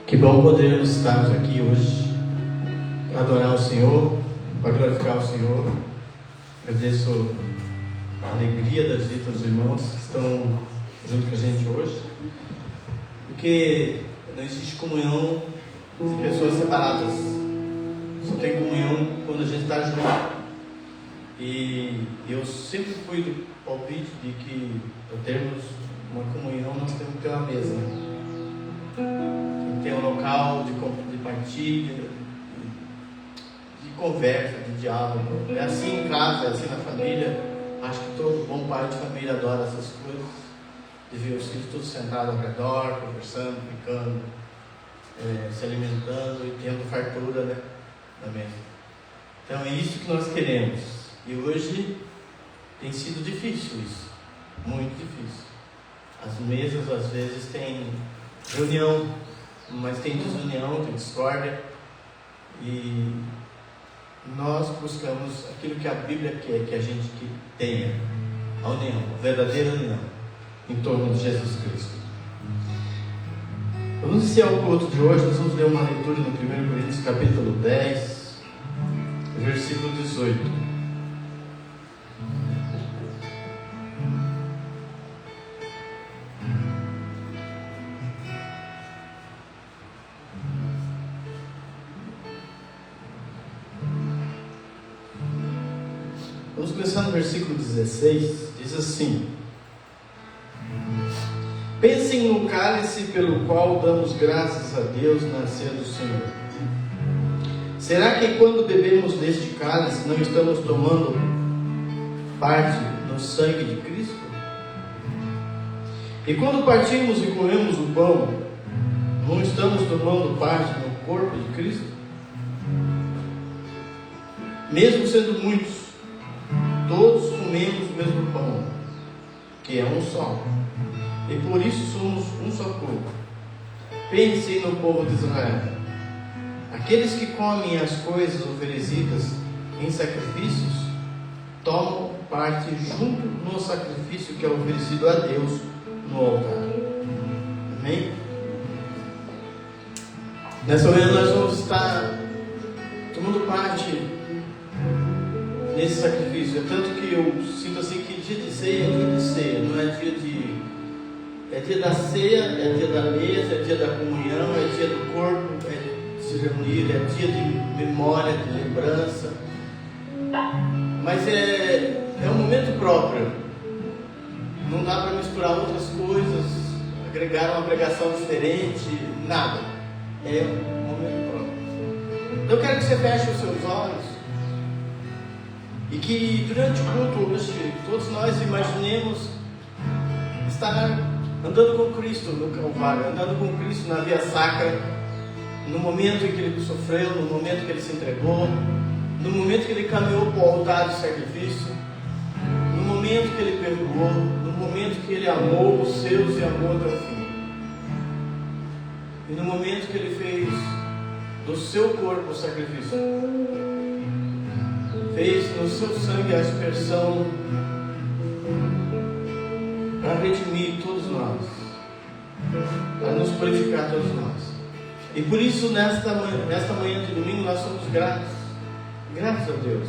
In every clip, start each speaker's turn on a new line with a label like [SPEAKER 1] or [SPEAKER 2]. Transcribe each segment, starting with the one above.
[SPEAKER 1] Que bom podermos estarmos aqui hoje para adorar o Senhor, para glorificar o Senhor. Agradeço a alegria das vidas dos irmãos que estão junto com a gente hoje, porque não existe comunhão de pessoas separadas, só tem comunhão quando a gente está junto. E eu sempre fui do palpite de que, para termos uma comunhão, nós temos que ter uma mesa, tem que ter um local de partilha, de conversa, de diálogo. É assim em casa, é assim na família. Acho que todo bom pai de família adora essas coisas, de ver os filhos todos sentados ao redor, conversando, brincando, se alimentando e tendo fartura, né, na mesa. Então é isso que nós queremos. E hoje tem sido difícil isso, muito difícil. As mesas às vezes tem reunião, mas tem desunião, tem discórdia. E nós buscamos aquilo que a Bíblia quer que a gente tenha, a união, a verdadeira união em torno de Jesus Cristo. Vamos iniciar o culto de hoje. Nós vamos ler uma leitura no 1 Coríntios capítulo 10, versículo 18. Vamos começar no versículo 16, diz assim: Pensem no cálice pelo qual damos graças a Deus na ceia do Senhor. Será que quando bebemos deste cálice não estamos tomando parte no sangue de Cristo? E quando partimos e comemos o pão, não estamos tomando parte no corpo de Cristo? Mesmo sendo muitos, todos comemos o mesmo pão, que é um só, e por isso somos um só povo. Pensem no povo de Israel. Aqueles que comem as coisas oferecidas em sacrifícios, tomam parte junto no sacrifício que é oferecido a Deus no altar. Amém? Nessa manhã nós vamos estar tomando parte nesse sacrifício. É tanto que eu sinto assim que dia de ceia é dia de ceia, não é dia de... É dia da ceia, é dia da mesa, é dia da comunhão, é dia do corpo, é de se reunir, é dia de memória, de lembrança. Mas é um momento próprio. Não dá para misturar outras coisas, agregar uma pregação diferente, nada. É um momento próprio. Então eu quero que você feche os seus olhos e que durante o culto hoje todos nós imaginemos estar andando com Cristo no Calvário, andando com Cristo na via sacra, no momento em que Ele sofreu, no momento que Ele se entregou, no momento que Ele caminhou para o altar de sacrifício, no momento que Ele perdoou, no momento que Ele amou os seus e amou até o fim, e no momento que Ele fez do seu corpo o sacrifício, fez no seu sangue a aspersão para redimir todos nós, para nos purificar todos nós. E por isso nesta manhã de domingo nós somos gratos a Deus,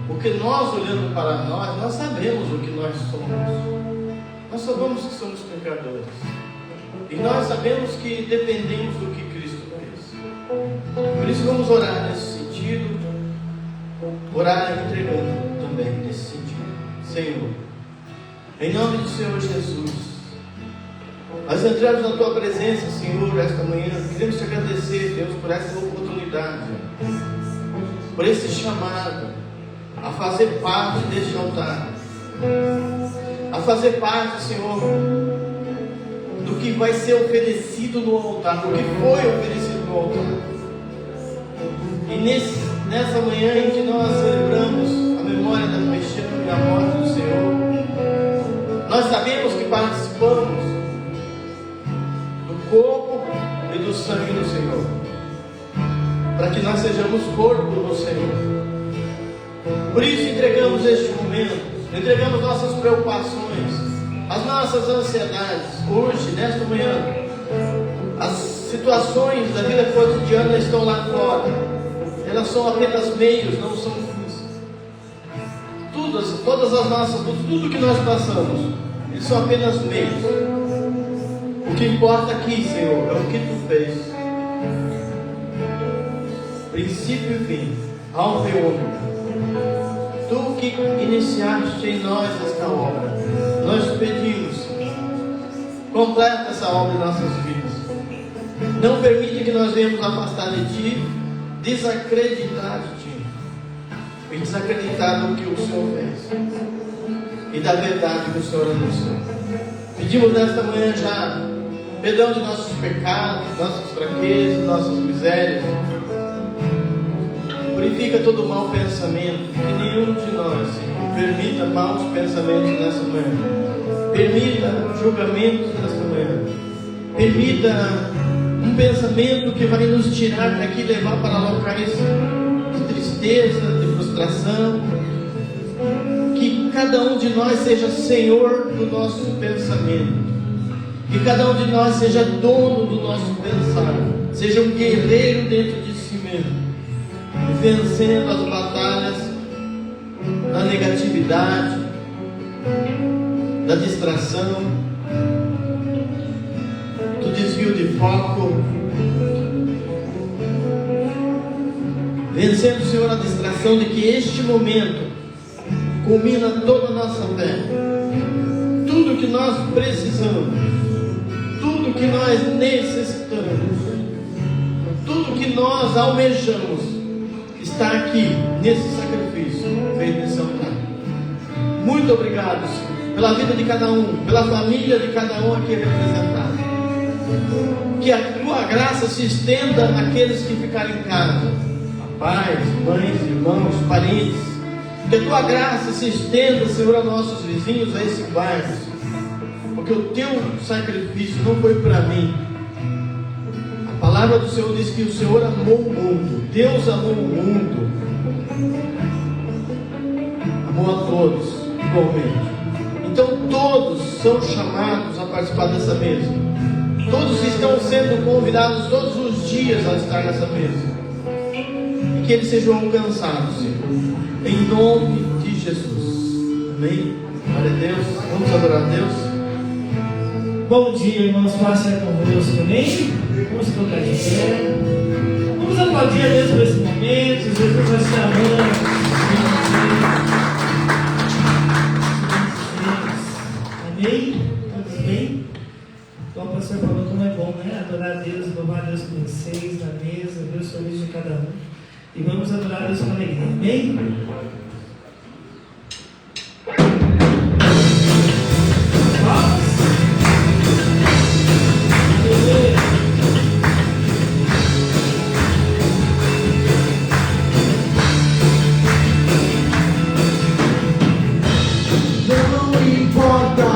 [SPEAKER 1] porque nós, olhando para nós sabemos o que nós somos. Nós sabemos que somos pecadores, e nós sabemos que dependemos do que Cristo fez. Por isso vamos orar nesse sentido, orar entregando também nesse sentido. Senhor, em nome do Senhor Jesus, nós entramos na Tua presença, Senhor, esta manhã. Queremos te agradecer, Deus, por essa oportunidade, por esse chamado a fazer parte deste altar, a fazer parte, Senhor, do que vai ser oferecido no altar, do que foi oferecido no altar. E nessa manhã em que nós celebramos a memória da paixão e a morte do Senhor, nós sabemos que participamos do corpo e do sangue do Senhor, para que nós sejamos corpo do Senhor. Por isso entregamos este momento, entregamos nossas preocupações, as nossas ansiedades, hoje, nesta manhã, as situações da vida cotidiana estão lá fora. Elas são apenas meios, não são fins. Todas as nossas, tudo que nós passamos, eles são apenas meios. O que importa aqui, Senhor, é o que Tu fez. Princípio e fim, alfa e ômega. Tu que iniciaste em nós esta obra, nós pedimos, completa essa obra em nossas vidas. Não permite que nós venhamos afastar de Ti, desacreditar de Ti, e desacreditar no que o Senhor fez, e da verdade que o Senhor anunciou. Pedimos nesta manhã já perdão de nossos pecados, nossas fraquezas, nossas misérias. Purifica todo mau pensamento, que nenhum de nós, Senhor, permita maus pensamentos nessa manhã. Permita julgamentos nessa manhã. Permita um pensamento que vai nos tirar daqui e levar para locais de tristeza, de frustração. Que cada um de nós seja senhor do nosso pensamento. Que cada um de nós seja dono do nosso pensar. Seja um guerreiro dentro de si mesmo, vencendo as batalhas da negatividade, da distração, do desvio de foco. Vencendo, Senhor, a distração de que este momento culmina toda a nossa fé. Tudo que nós precisamos, tudo que nós necessitamos, tudo que nós almejamos está aqui nesse sacrifício feito nesse altar. Muito obrigado, Senhor, pela vida de cada um, pela família de cada um aqui representado. Que a Tua graça se estenda àqueles que ficarem em casa, pais, mães, irmãos, parentes. Que a Tua graça se estenda, Senhor, a nossos vizinhos, a esse bairro, porque o Teu sacrifício não foi para mim. A palavra do Senhor diz que o Senhor amou o mundo, Deus amou o mundo, amou a todos igualmente. Então todos são chamados a participar dessa mesa. Todos estão sendo convidados todos os dias a estar nessa mesa. E que eles sejam alcançados, Senhor, em nome de Jesus. Amém? Glória a Deus. Vamos adorar a Deus.
[SPEAKER 2] Bom dia, irmãos, paz seja convosco, amém? Vamos colocar de pé. Vamos aplaudir a Deus por esse momento. Jesus vai se amando. Amém? Todos bem? Então, o pastor falou como é bom, né? Adorar a Deus, louvar a Deus com vocês, na mesa, ver o sorriso de cada um. E vamos adorar a Deus com alegria, amém?
[SPEAKER 3] Não importa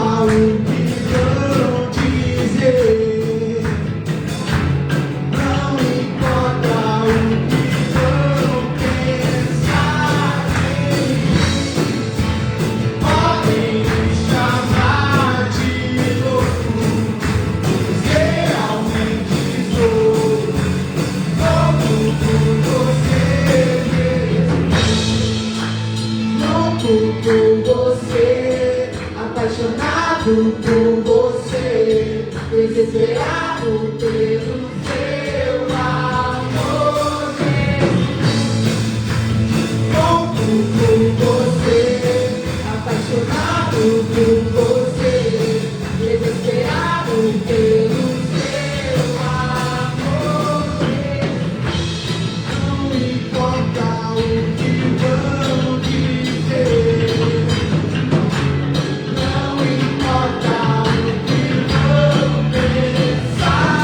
[SPEAKER 3] o que vão pensar.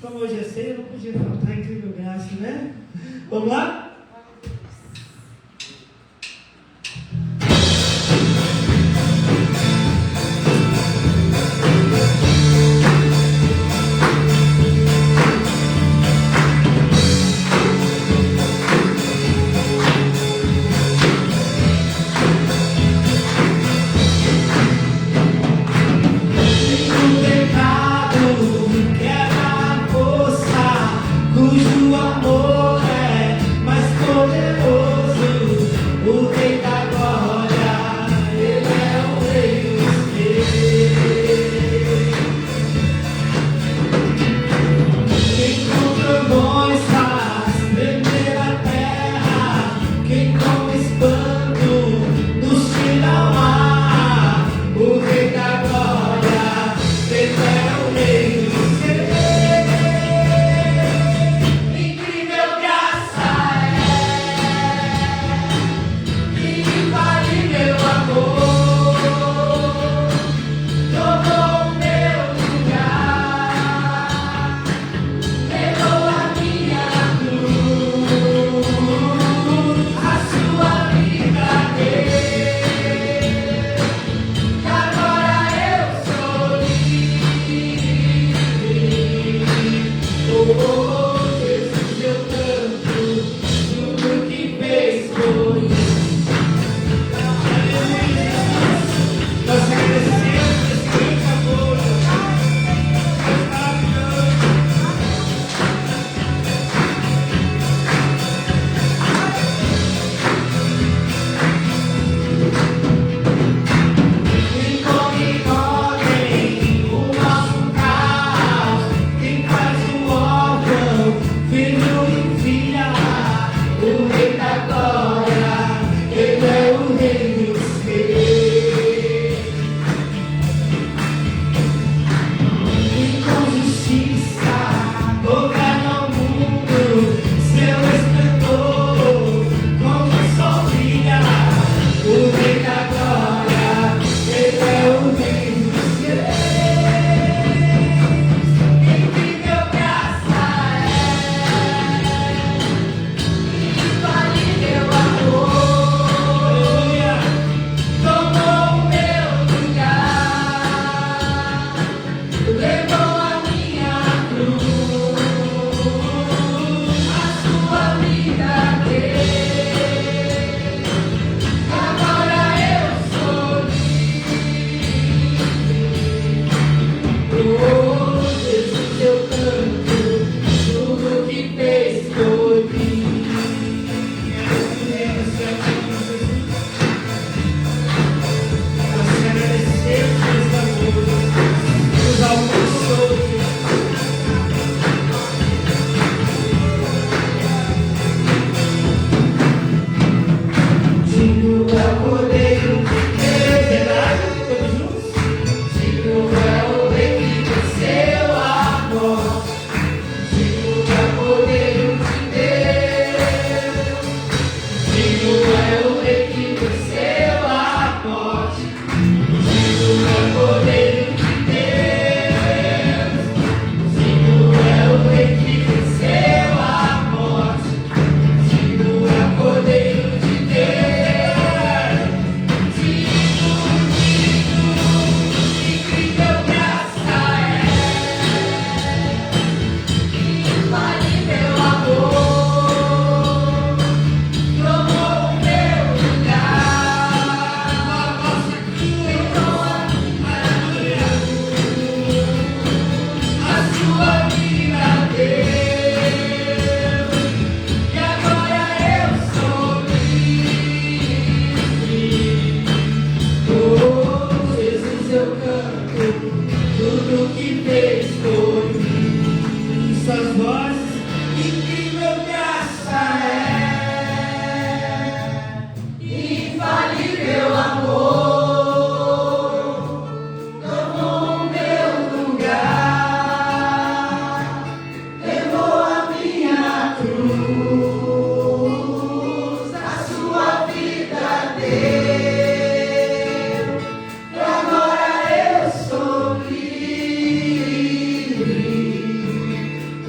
[SPEAKER 2] Como hoje é ceia, não podia faltar incrível graça, né? Vamos lá?
[SPEAKER 3] Cujo amor é mais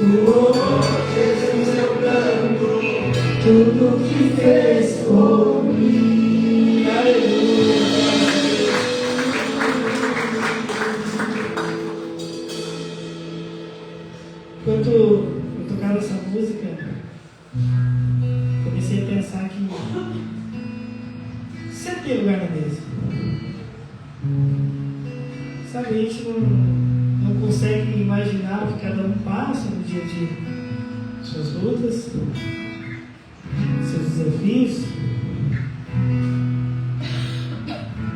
[SPEAKER 2] Jesus, eu canto tudo que fez por mim. Aleluia. Enquanto eu tocava essa música, comecei a pensar que sempre tem lugar na mesa. Sabe, a gente não consegue imaginar o que cada um passa no dia a dia. Suas lutas, seus desafios.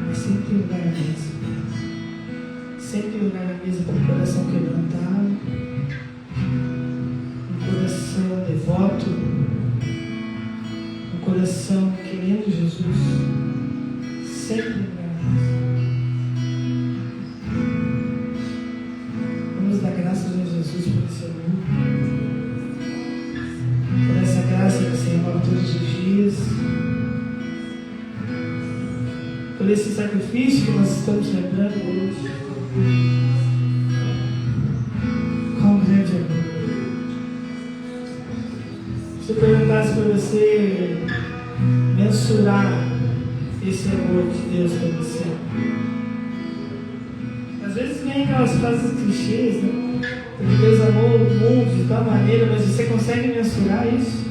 [SPEAKER 2] Mas sempre tem lugar na mesa. Sempre tem lugar na mesa para o coração quebrantado, um coração devoto, um coração querendo Jesus. Sempre tem lugar na mesa. Vamos dar graças a Jesus por esse amor, por essa graça que se renova todos os dias, por esse sacrifício que nós estamos lembrando hoje. Qual grande amor! Se eu perguntasse para você mensurar esse amor de Deus para você, às vezes vem aquelas frases clichês, né? Porque Deus amou o mundo de tal maneira, mas você consegue mensurar isso?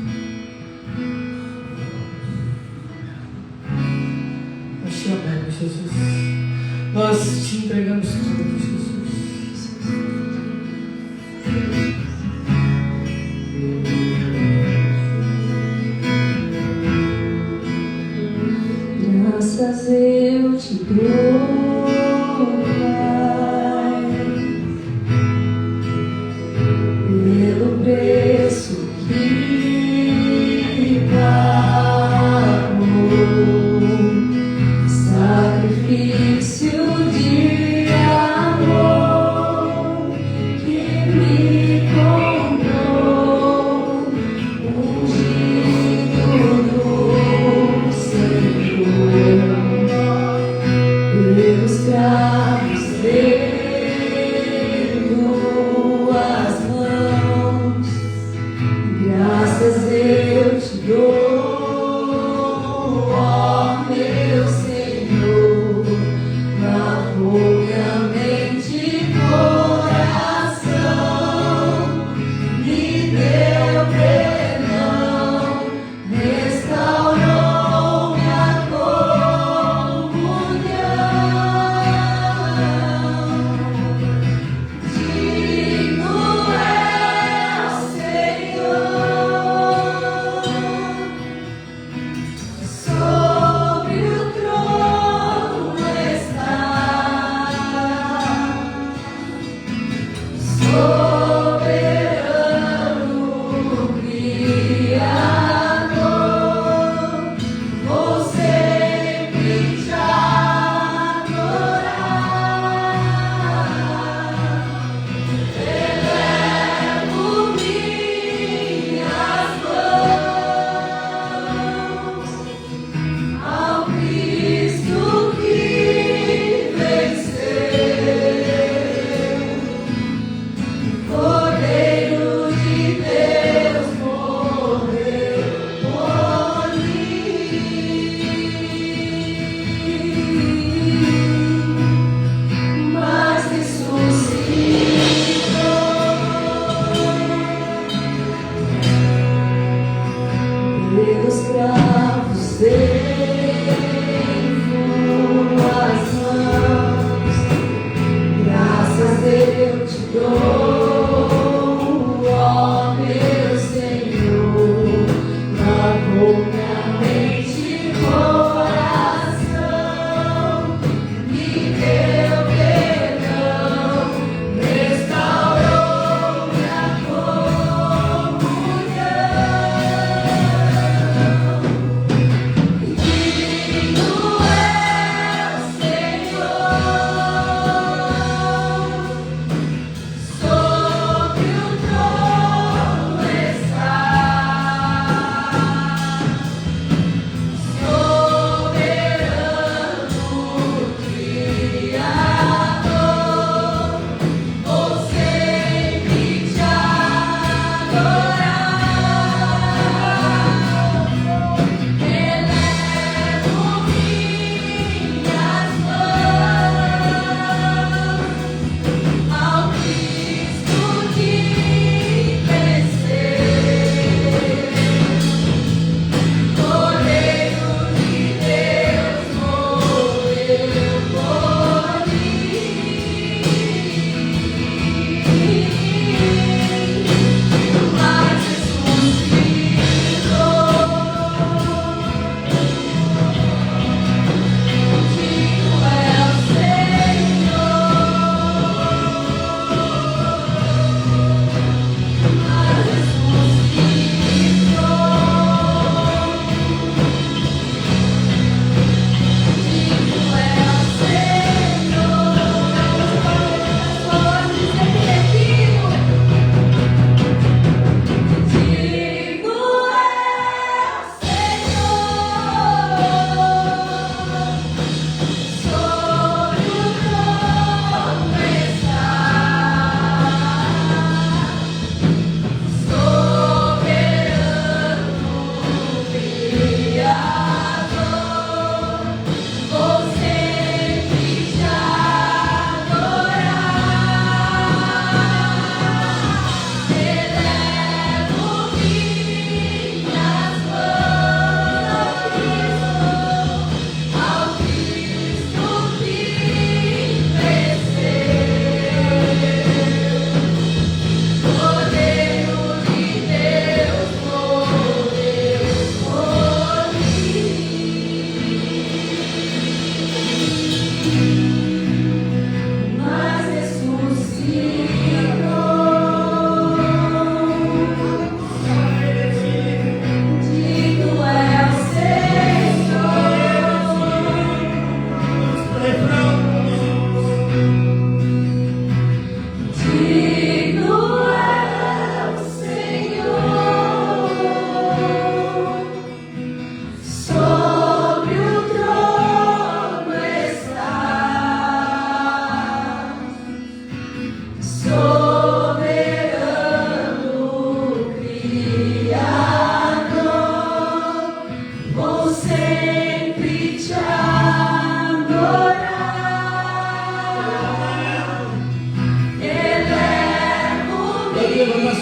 [SPEAKER 2] Nós te amamos, Jesus. Nós te entregamos tudo, Jesus.
[SPEAKER 3] Graças eu te dou, Pai, pelo preço que pagou, sacrifício de amor.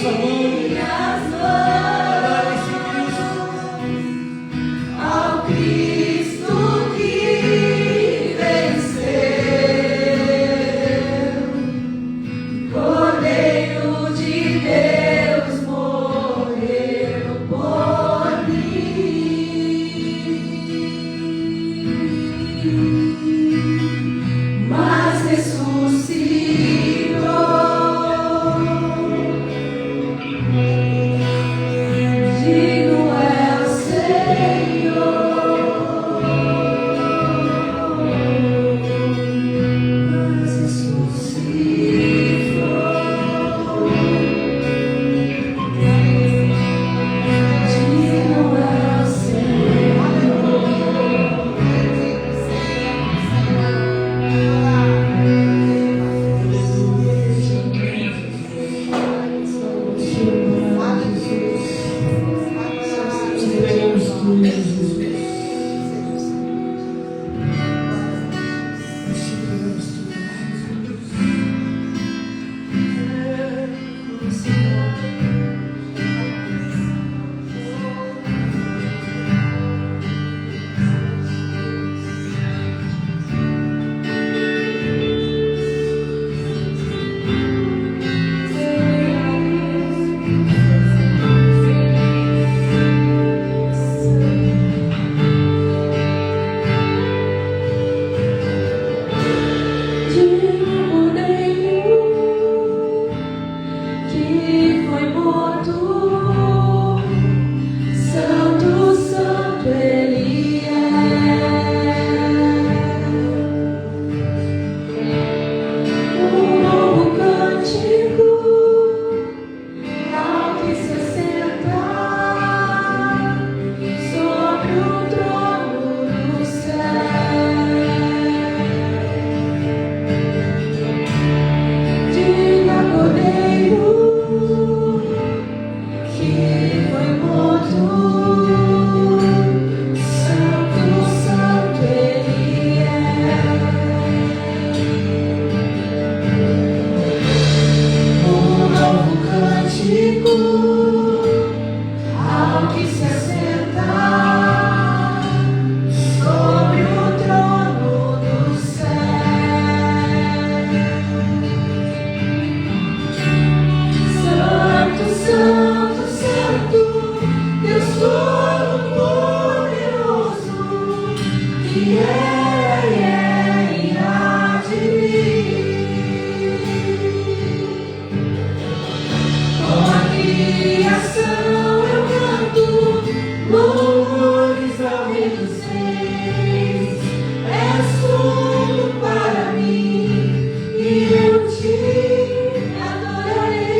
[SPEAKER 2] sua mão. Adore esse Cristo.
[SPEAKER 3] Ao Cristo que venceu, Cordeiro de Deus morreu por mim, mas ressuscitou. Digno é o Senhor, mas ressuscitou. Digno é o
[SPEAKER 2] Te entregamos tudo, Jesus. Nós te entregamos tudo, que foi morto, Santo, Santo Ele é. Um novo cântico ao que se assentar sobre o trono do céu. Diga, Cordeiro, que foi morto, Santo, Santo Ele é. Um novo cântico ao que se assentar sobre o trono do céu. Santo, Santo, Santo, Deus Todo-Poderoso, que era e há de vir. Com a criação eu canto louvores ao Rei dos Reis. És tudo para mim e eu te adorarei.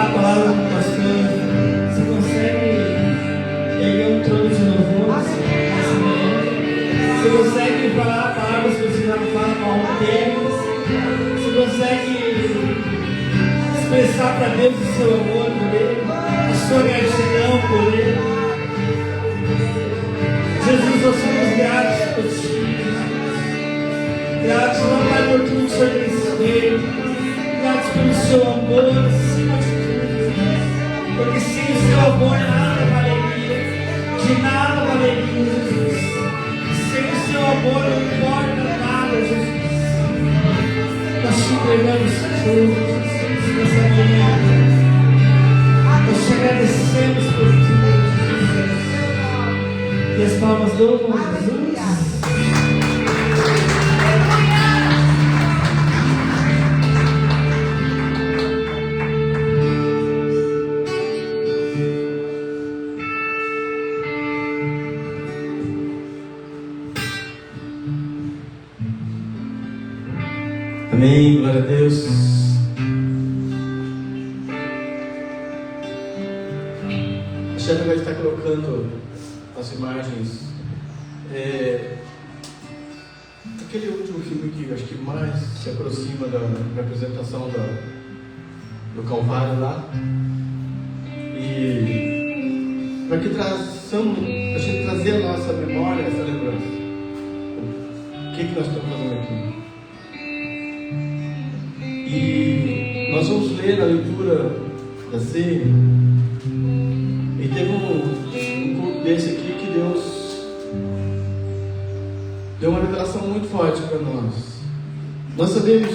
[SPEAKER 2] a palavra do pastor, você consegue erguer um trono de louvor nessa manhã? Você consegue falar palavras que você já fala há um tempo? Você consegue expressar para Deus o seu amor por Ele, a sua gratidão por Ele? Jesus, nós somos gratos por Ti, Jesus. Gratos não, Pai, por tudo que o Senhor tem feito. Gratos pelo Seu amor, acima de tudo. Porque sem o Seu amor nada valeria, de nada valeria, Jesus. Sem o Seu amor não importa nada, Jesus. Nós te entregamos tudo, Jesus, nessa manhã. Nós te agradecemos por tudo, Jesus. E as palmas louvam a Jesus.
[SPEAKER 1] Amém, glória a Deus. A Xana vai estar colocando as imagens. Aquele último filme que acho que mais se aproxima da representação do Calvário lá. E para que a gente trazer a nossa memória, essa lembrança. O que nós estamos fazendo aqui? E nós vamos ler a leitura da ceia. E teve um culto desse aqui que Deus deu uma revelação muito forte para nós. Nós sabemos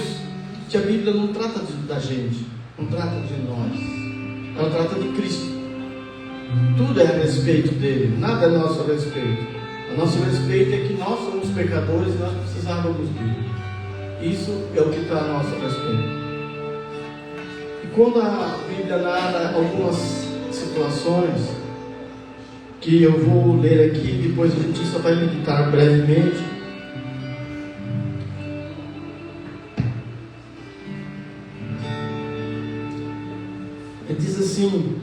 [SPEAKER 1] que a Bíblia não trata da gente, não trata de nós, ela trata de Cristo. Tudo é a respeito dele, nada é nosso a respeito. A nosso respeito é que nós somos pecadores e nós precisávamos dele. Isso é o que está a nosso respeito. E quando a Bíblia narra algumas situações que eu vou ler aqui, depois a gente só vai meditar brevemente. Ele diz assim,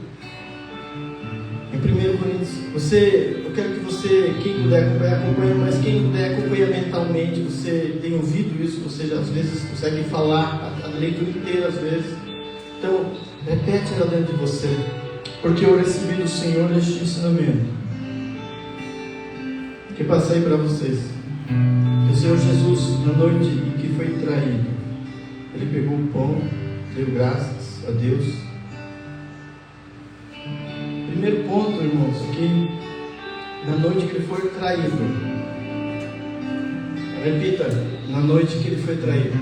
[SPEAKER 1] em 1 Coríntios, eu quero que você, quem puder acompanhar, mas quem puder acompanhar mentalmente, você tem ouvido isso, você já, às vezes consegue falar a leitura inteira às vezes. Então, repete ela dentro de você, porque eu recebi do Senhor este ensinamento que passei para vocês. O Senhor Jesus, na noite em que foi traído, Ele pegou o pão, deu graças a Deus. Primeiro ponto, irmãos, que na noite que Ele foi traído, repita, na noite que Ele foi traído.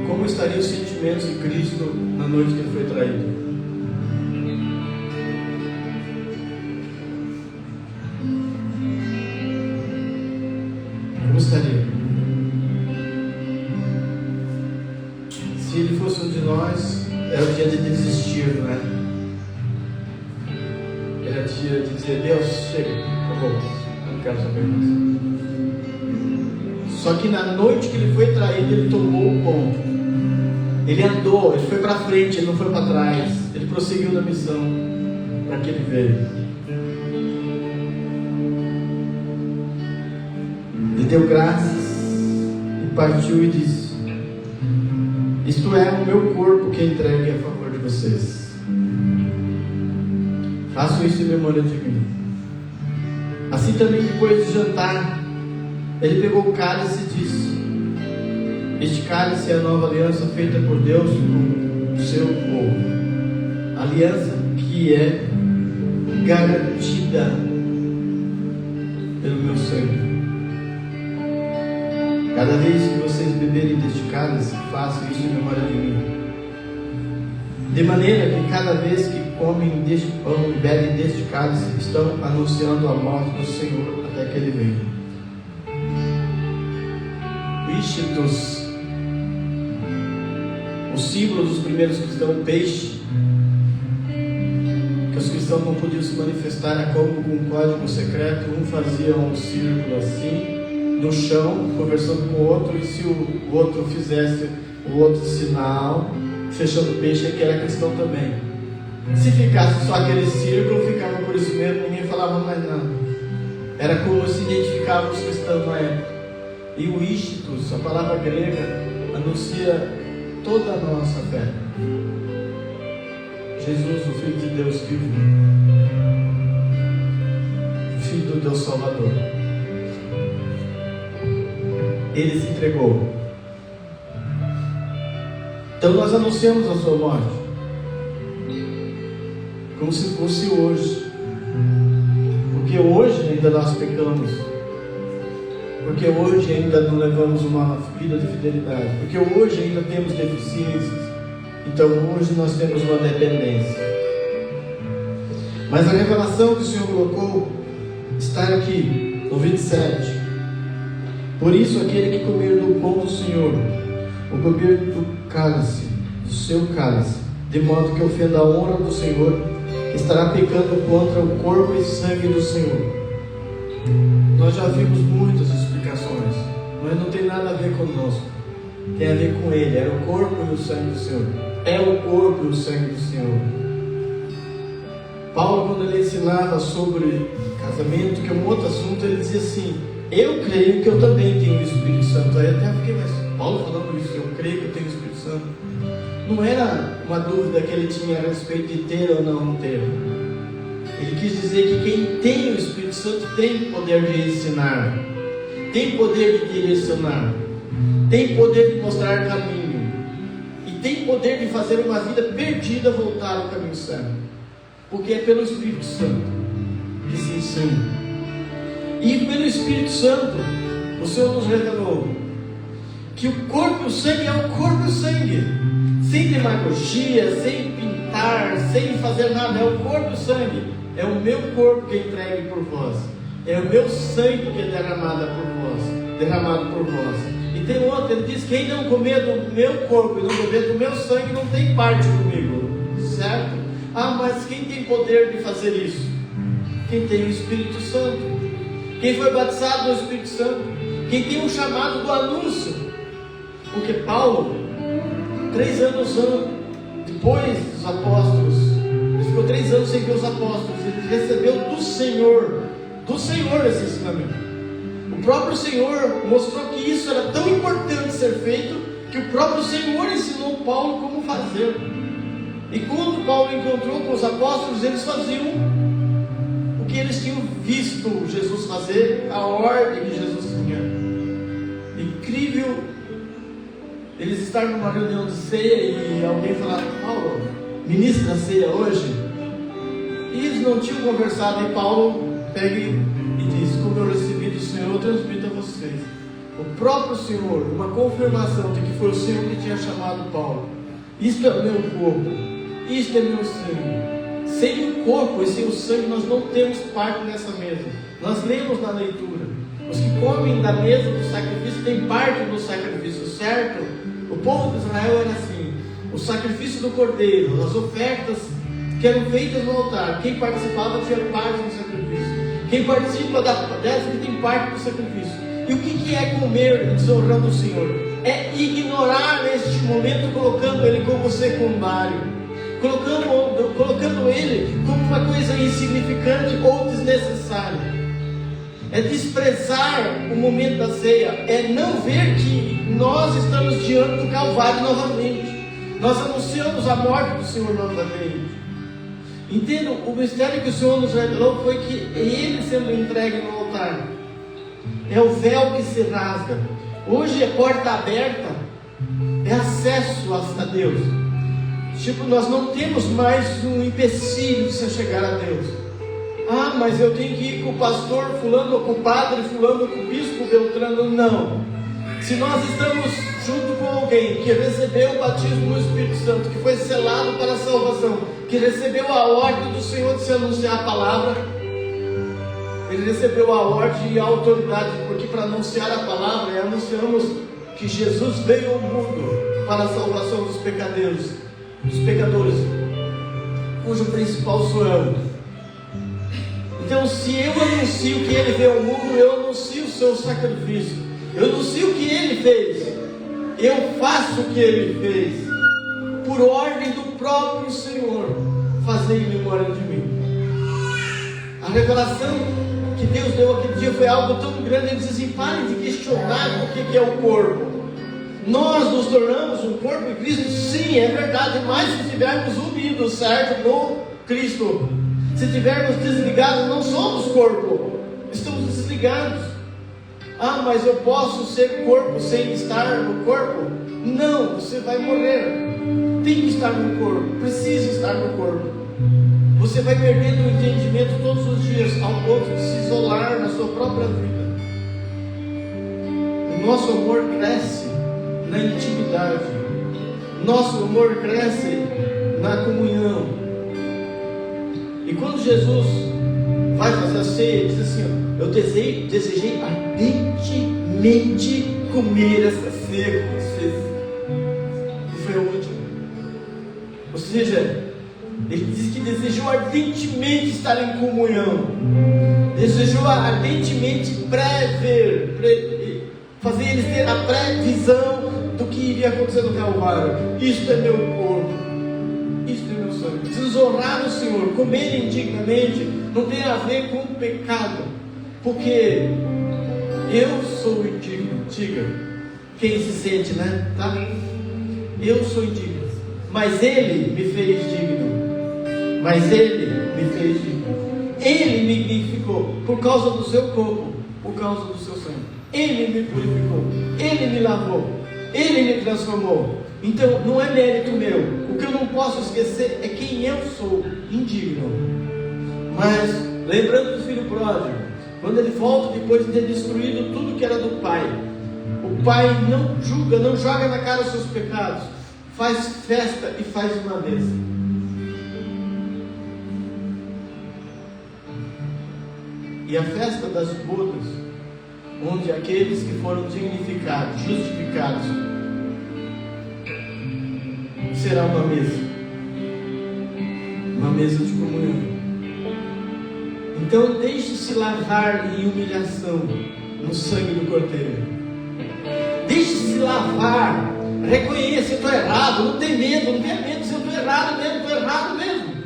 [SPEAKER 1] Como estariam os sentimentos de Cristo na noite que Ele foi traído? Como estaria? Se Ele fosse um de nós, era o dia de desistir, não é? Era o dia de dizer, Deus, chega, acabou, eu não quero saber mais. Só que na noite que Ele foi traído, Ele tomou o pão. Ele andou, Ele foi para frente, Ele não foi para trás. Ele prosseguiu na missão para que Ele veio. Ele deu graças e partiu e disse, isto é o meu corpo que entregue a favor de vocês. Façam isso em memória de mim. Assim também depois de jantar, Ele pegou o cálice e disse, este cálice é a nova aliança feita por Deus com o seu povo. Aliança que é garantida pelo meu sangue. Cada vez que vocês beberem deste cálice, façam isso em memória de mim. De maneira que cada vez que comem deste pão e bebem deste cálice, estão anunciando a morte do Senhor até que Ele venha. O símbolo dos primeiros cristãos, o peixe, que os cristãos não podiam se manifestar, era como com um código secreto. Um fazia um círculo assim no chão, conversando com o outro, e se o outro fizesse O outro sinal, fechando o peixe, é que era cristão também. Se ficasse só aquele círculo, ficava por isso mesmo, ninguém falava mais nada. Era como se identificavam os cristãos na época. E o istos, a palavra grega, anuncia toda a nossa fé. Jesus, o Filho de Deus vivo, o Filho do Deus Salvador. Ele se entregou. Então nós anunciamos a sua morte, como se fosse hoje, porque hoje ainda nós pecamos, porque hoje ainda não levamos uma vida de fidelidade, porque hoje ainda temos deficiências, então hoje nós temos uma dependência. Mas a revelação que o Senhor colocou está aqui, no 27. Por isso aquele que comer do pão do Senhor, ou beber do cálice, do seu cálice, de modo que ofenda a honra do Senhor, estará pecando contra o corpo e sangue do Senhor. Nós já vimos muitas explicações, mas não tem nada a ver conosco, tem a ver com Ele. Era o corpo e o sangue do Senhor. É o corpo e o sangue do Senhor. Paulo, quando ele ensinava sobre casamento, que é um outro assunto, ele dizia assim: eu creio que eu também tenho o Espírito Santo. Aí até fiquei, mas Paulo falando isso, eu creio que eu tenho o Espírito Santo. Não era uma dúvida que ele tinha a respeito de ter ou não ter. Ele quis dizer que quem tem o Espírito Santo tem poder de ensinar, tem poder de direcionar, tem poder de mostrar caminho, e tem poder de fazer uma vida perdida voltar ao caminho certo, porque é pelo Espírito Santo que se ensina. E pelo Espírito Santo o Senhor nos revelou que o corpo e o sangue é o corpo e o sangue, sem demagogia, sem pintar, sem fazer nada. É o corpo e o sangue. É o meu corpo que é entregue por vós, é o meu sangue que é derramado por vós. E tem outro, ele diz: quem não comer do meu corpo e não beber do meu sangue não tem parte comigo, certo? Ah, mas quem tem poder de fazer isso? Quem tem o Espírito Santo, quem foi batizado no Espírito Santo, quem tem o chamado do anúncio. Porque Paulo, 3 anos depois dos apóstolos, ele ficou 3 anos sem ver os apóstolos, ele recebeu do Senhor esse ensinamento. O próprio Senhor mostrou que isso era tão importante ser feito, que o próprio Senhor ensinou Paulo como fazer. E quando Paulo encontrou com os apóstolos, eles faziam o que eles tinham visto Jesus fazer, a ordem que Jesus tinha. Incrível eles estarem numa reunião de ceia e alguém falar: Paulo, ministra a ceia hoje. E eles não tinham conversado, e Paulo pega e diz: como eu recebi do Senhor, eu transmito a vocês. O próprio Senhor, uma confirmação de que foi o Senhor que tinha chamado Paulo. Isto é o meu corpo, isto é meu sangue. Sem o corpo e sem o sangue nós não temos parte nessa mesa. Nós lemos na leitura: os que comem da mesa do sacrifício têm parte no sacrifício, certo? O povo de Israel era assim: o sacrifício do cordeiro, as ofertas que eram feitas no altar, quem participava tinha parte no sacrifício. Quem participa da décima tem parte do sacrifício. E o que é comer desonrando o Senhor? É ignorar neste momento, colocando Ele como secundário, colocando Ele como uma coisa insignificante ou desnecessária. É desprezar o momento da ceia, é não ver que nós estamos diante do Calvário novamente. Nós anunciamos a morte do Senhor novamente. Entendam, o mistério que o Senhor nos revelou foi que Ele sendo entregue no altar, é o véu que se rasga. Hoje é porta aberta, é acesso a Deus. Tipo, nós não temos mais um empecilho de se chegar a Deus. Ah, mas eu tenho que ir com o pastor fulano, ou com o padre fulano, ou com o bispo Beltrano. Não. Se nós estamos junto com alguém que recebeu o batismo no Espírito Santo, que foi selado para a salvação, que recebeu a ordem do Senhor de se anunciar a palavra, ele recebeu a ordem e a autoridade, porque para anunciar a palavra, anunciamos que Jesus veio ao mundo para a salvação dos pecadores, cujo principal sou eu. Então, se eu anuncio que Ele veio ao mundo, eu anuncio o seu sacrifício, eu anuncio o que Ele fez. eu faço o que Ele fez. Por ordem do próprio Senhor, fazei em memória de mim. A revelação que Deus deu aquele dia foi algo tão grande. Ele disse assim: parem de questionar o que é o corpo. Nós nos tornamos um corpo em Cristo, sim, é verdade, mas se estivermos unidos, certo, no Cristo, se estivermos desligados, não somos corpo, estamos desligados. Ah, mas eu posso ser corpo sem estar no corpo? Não, você vai morrer. Tem que estar no corpo, precisa estar no corpo. Você vai perdendo o entendimento todos os dias, ao ponto de se isolar na sua própria vida. O nosso amor cresce na intimidade, nosso amor cresce na comunhão. E quando Jesus vai fazer a ceia, ele diz assim: ó, eu desejei ardentemente comer essa ceia com vocês. E foi a última. Ou seja, ele diz que desejou ardentemente estar em comunhão, desejou ardentemente fazer eles ter a previsão do que iria acontecer no Calvário. Isto é meu corpo, isto é meu sangue. Desonrar o Senhor, comer indignamente, não tem a ver com pecado, porque eu sou indigno. Diga, quem se sente, né? Tá? Eu sou indigno, mas Ele me fez digno. Mas Ele me fez digno. Ele me dignificou por causa do seu corpo, por causa do seu sangue. Ele me purificou, Ele me lavou, Ele me transformou. Então não é mérito meu. O que eu não posso esquecer é quem eu sou, indigno. Mas lembrando do filho pródigo, quando ele volta depois de ter destruído tudo que era do pai, o pai não julga, não joga na cara os seus pecados, faz festa e faz uma mesa. E a festa das bodas, onde aqueles que foram dignificados, justificados, será uma mesa de comunhão. Então deixe-se lavar em humilhação no sangue do Cordeiro. Deixe-se lavar, reconheça: eu estou errado, não tenha medo, não tenha medo, se eu estou errado mesmo.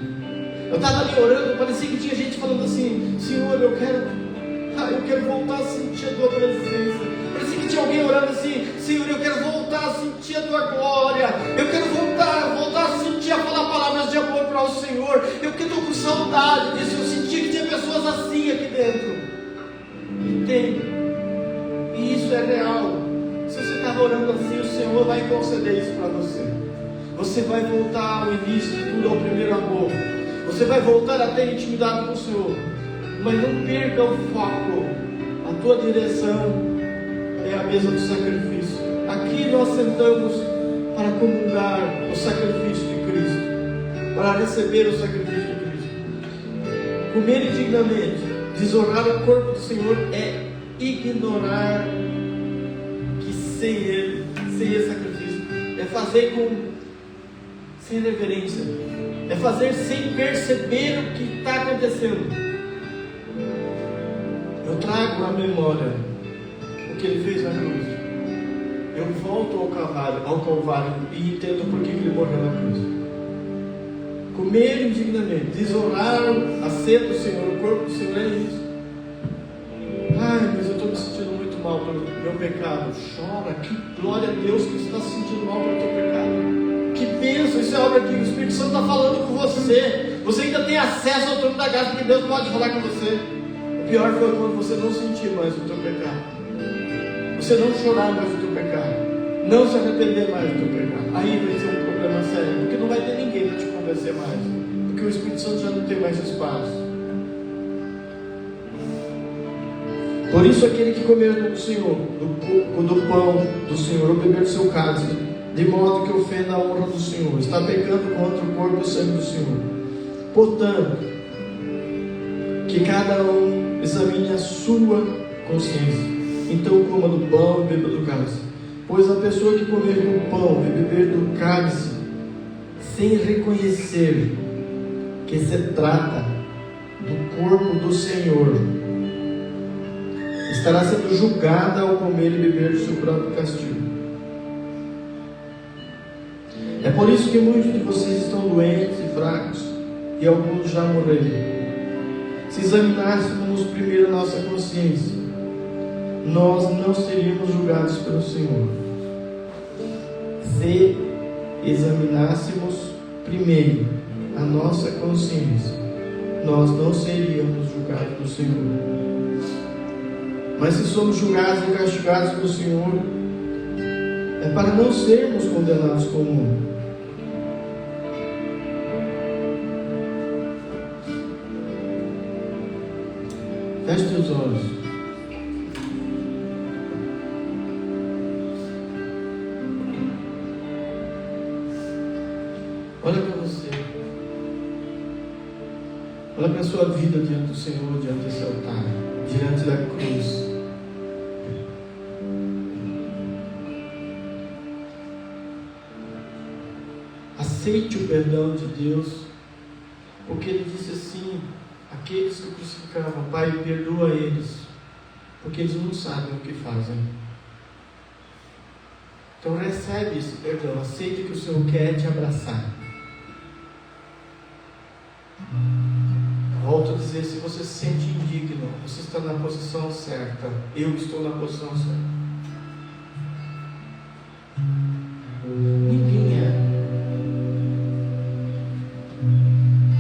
[SPEAKER 1] Eu estava ali orando, parecia que tinha gente falando assim: Senhor, eu quero voltar a sentir a tua presença. Parecia que tinha alguém orando assim: Senhor, eu quero voltar a sentir a tua glória. Eu quero voltar a sentir, a falar palavras de amor para o Senhor. Eu estou com saudade disso. Eu senti que tinha pessoas assim aqui dentro. E tem. E isso é real. Se você estava orando assim, o Senhor vai conceder isso para você. Você vai voltar ao início de tudo, ao primeiro amor. Você vai voltar a ter intimidade com o Senhor. Mas não perca o foco. A tua direção é a mesa do sacrifício. Aqui nós sentamos para comungar o sacrifício de Cristo, para receber o sacrifício de Cristo. Comer indignamente, desonrar o corpo do Senhor, é ignorar que sem Ele, sem esse sacrifício, é fazer sem reverência, é fazer sem perceber o que está acontecendo. Eu trago à memória o que Ele fez na cruz. Eu volto ao Calvário e entendo por que Ele morreu na cruz. Comer indignamente, desonrar a ceia do Senhor, o corpo do Senhor, é isso. Ai, mas eu estou me sentindo muito mal pelo meu pecado. Chora, que glória a Deus que você está se sentindo mal pelo teu pecado. Que bênção, isso é obra que o Espírito Santo está falando com você. Você ainda tem acesso ao trono da graça, porque Deus pode falar com você. O pior foi quando você não sentir mais o teu pecado, você não chorar mais o teu pecado, não se arrepender mais do teu pecado. Aí vai ser um problema sério, porque não vai ter ninguém para te convencer mais, porque o Espírito Santo já não tem mais espaço. Por isso aquele que comer do Senhor, do pão do Senhor, ou beber do seu cálice, de modo que ofenda a honra do Senhor, está pecando contra o corpo e o sangue do Senhor. Portanto, que cada um examine a sua consciência. Então coma do pão e beba do cálice. Pois a pessoa que comer do pão e beber do cálice, sem reconhecer que se trata do corpo do Senhor, estará sendo julgada ao comer e beber do seu próprio castigo. É por isso que muitos de vocês estão doentes e fracos, e alguns já morreram. Se examinássemos primeiro a nossa consciência, nós não seríamos julgados pelo Senhor. Se examinássemos primeiro a nossa consciência, nós não seríamos julgados pelo Senhor. Mas se somos julgados e castigados pelo Senhor, é para não sermos condenados com o mundo. Feche teus olhos. Olha para você. Olha para a sua vida diante do Senhor, diante desse altar, diante da cruz. Aceite o perdão de Deus, porque Ele disse assim: aqueles que o crucificavam, Pai, perdoa eles, porque eles não sabem o que fazem. Então recebe esse perdão, aceite que o Senhor quer te abraçar. Volto a dizer, se você se sente indigno, você está na posição certa, eu estou na posição certa. Ninguém é.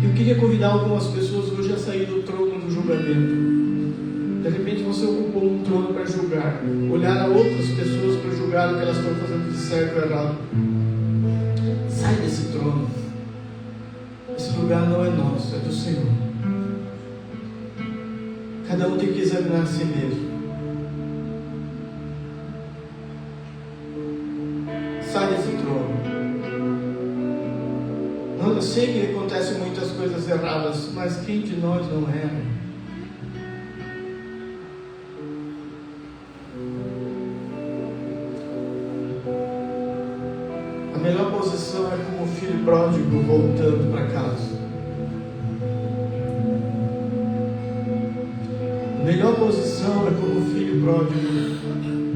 [SPEAKER 1] Eu queria convidar algumas pessoas hoje a sair do trono do julgamento. De repente você ocupou um trono para julgar, olhar a outras pessoas para julgar o que elas estão fazendo de certo ou errado. Sai desse trono. Esse lugar não é nosso, é do Senhor. Cada um tem que examinar a si mesmo. Sai desse trono. Não, eu sei que acontecem muitas coisas erradas, mas quem de nós não erra? A melhor posição é como o filho pródigo voltando para casa. A melhor posição é como o filho pródigo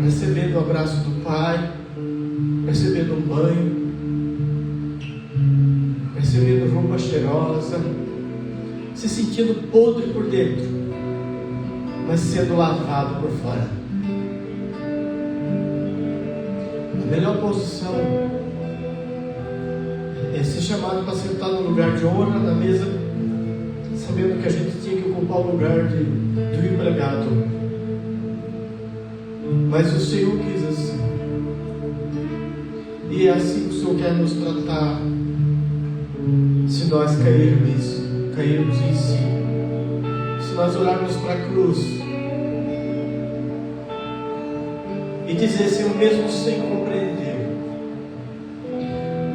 [SPEAKER 1] recebendo o abraço do pai, recebendo um banho, recebendo roupa cheirosa, se sentindo podre por dentro, mas sendo lavado por fora. A melhor posição é ser chamado para sentar no lugar de honra na mesa, sabendo que a gente tinha que ocupar o lugar do empregado. Mas o Senhor quis assim. E é assim que o Senhor quer nos tratar, se nós cairmos em si. Se nós olharmos para a cruz e dizer, Senhor, mesmo sem compreender,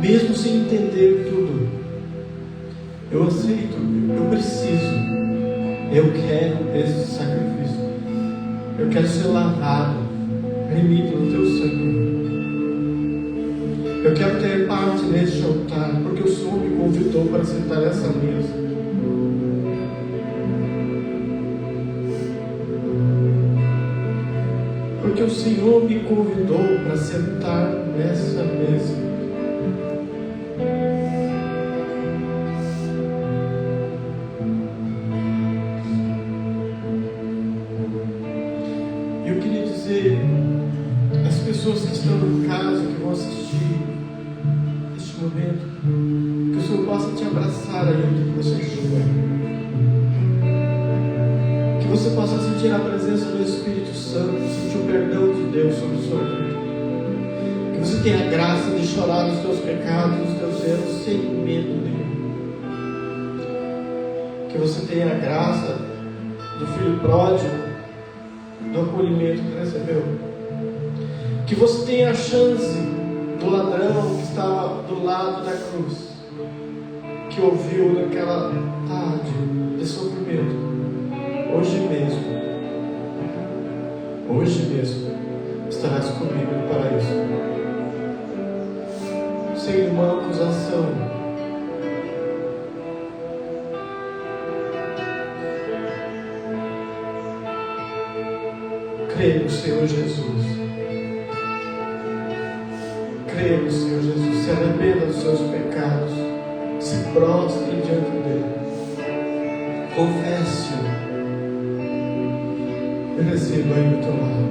[SPEAKER 1] mesmo sem entender tudo, eu aceito, eu preciso, eu quero esse sacrifício, eu quero ser lavado, remido no teu sangue, eu quero ter parte neste altar, porque o Senhor me convidou para sentar nessa mesa. Porque o Senhor me convidou para sentar nessa mesa. Eu queria dizer às pessoas que estão em casa, que vão assistir este momento, que o Senhor possa te abraçar aí onde você estiver. Que você possa sentir a presença do Espírito Santo, sentir o perdão de Deus sobre a sua vida. Que você tenha a graça de chorar os teus pecados, os teus erros, sem medo nenhum. Que você tenha a graça do filho pródigo, do acolhimento que recebeu. Que você tenha a chance do ladrão que estava do lado da cruz, que ouviu naquela tarde de sofrimento, hoje mesmo estarás comigo no paraíso, sem nenhuma acusação. Crê no Senhor Jesus. Crê ele, Senhor Jesus, se arrependa dos seus pecados, se prostre diante dele, confesse-o e receba aí do teu lado.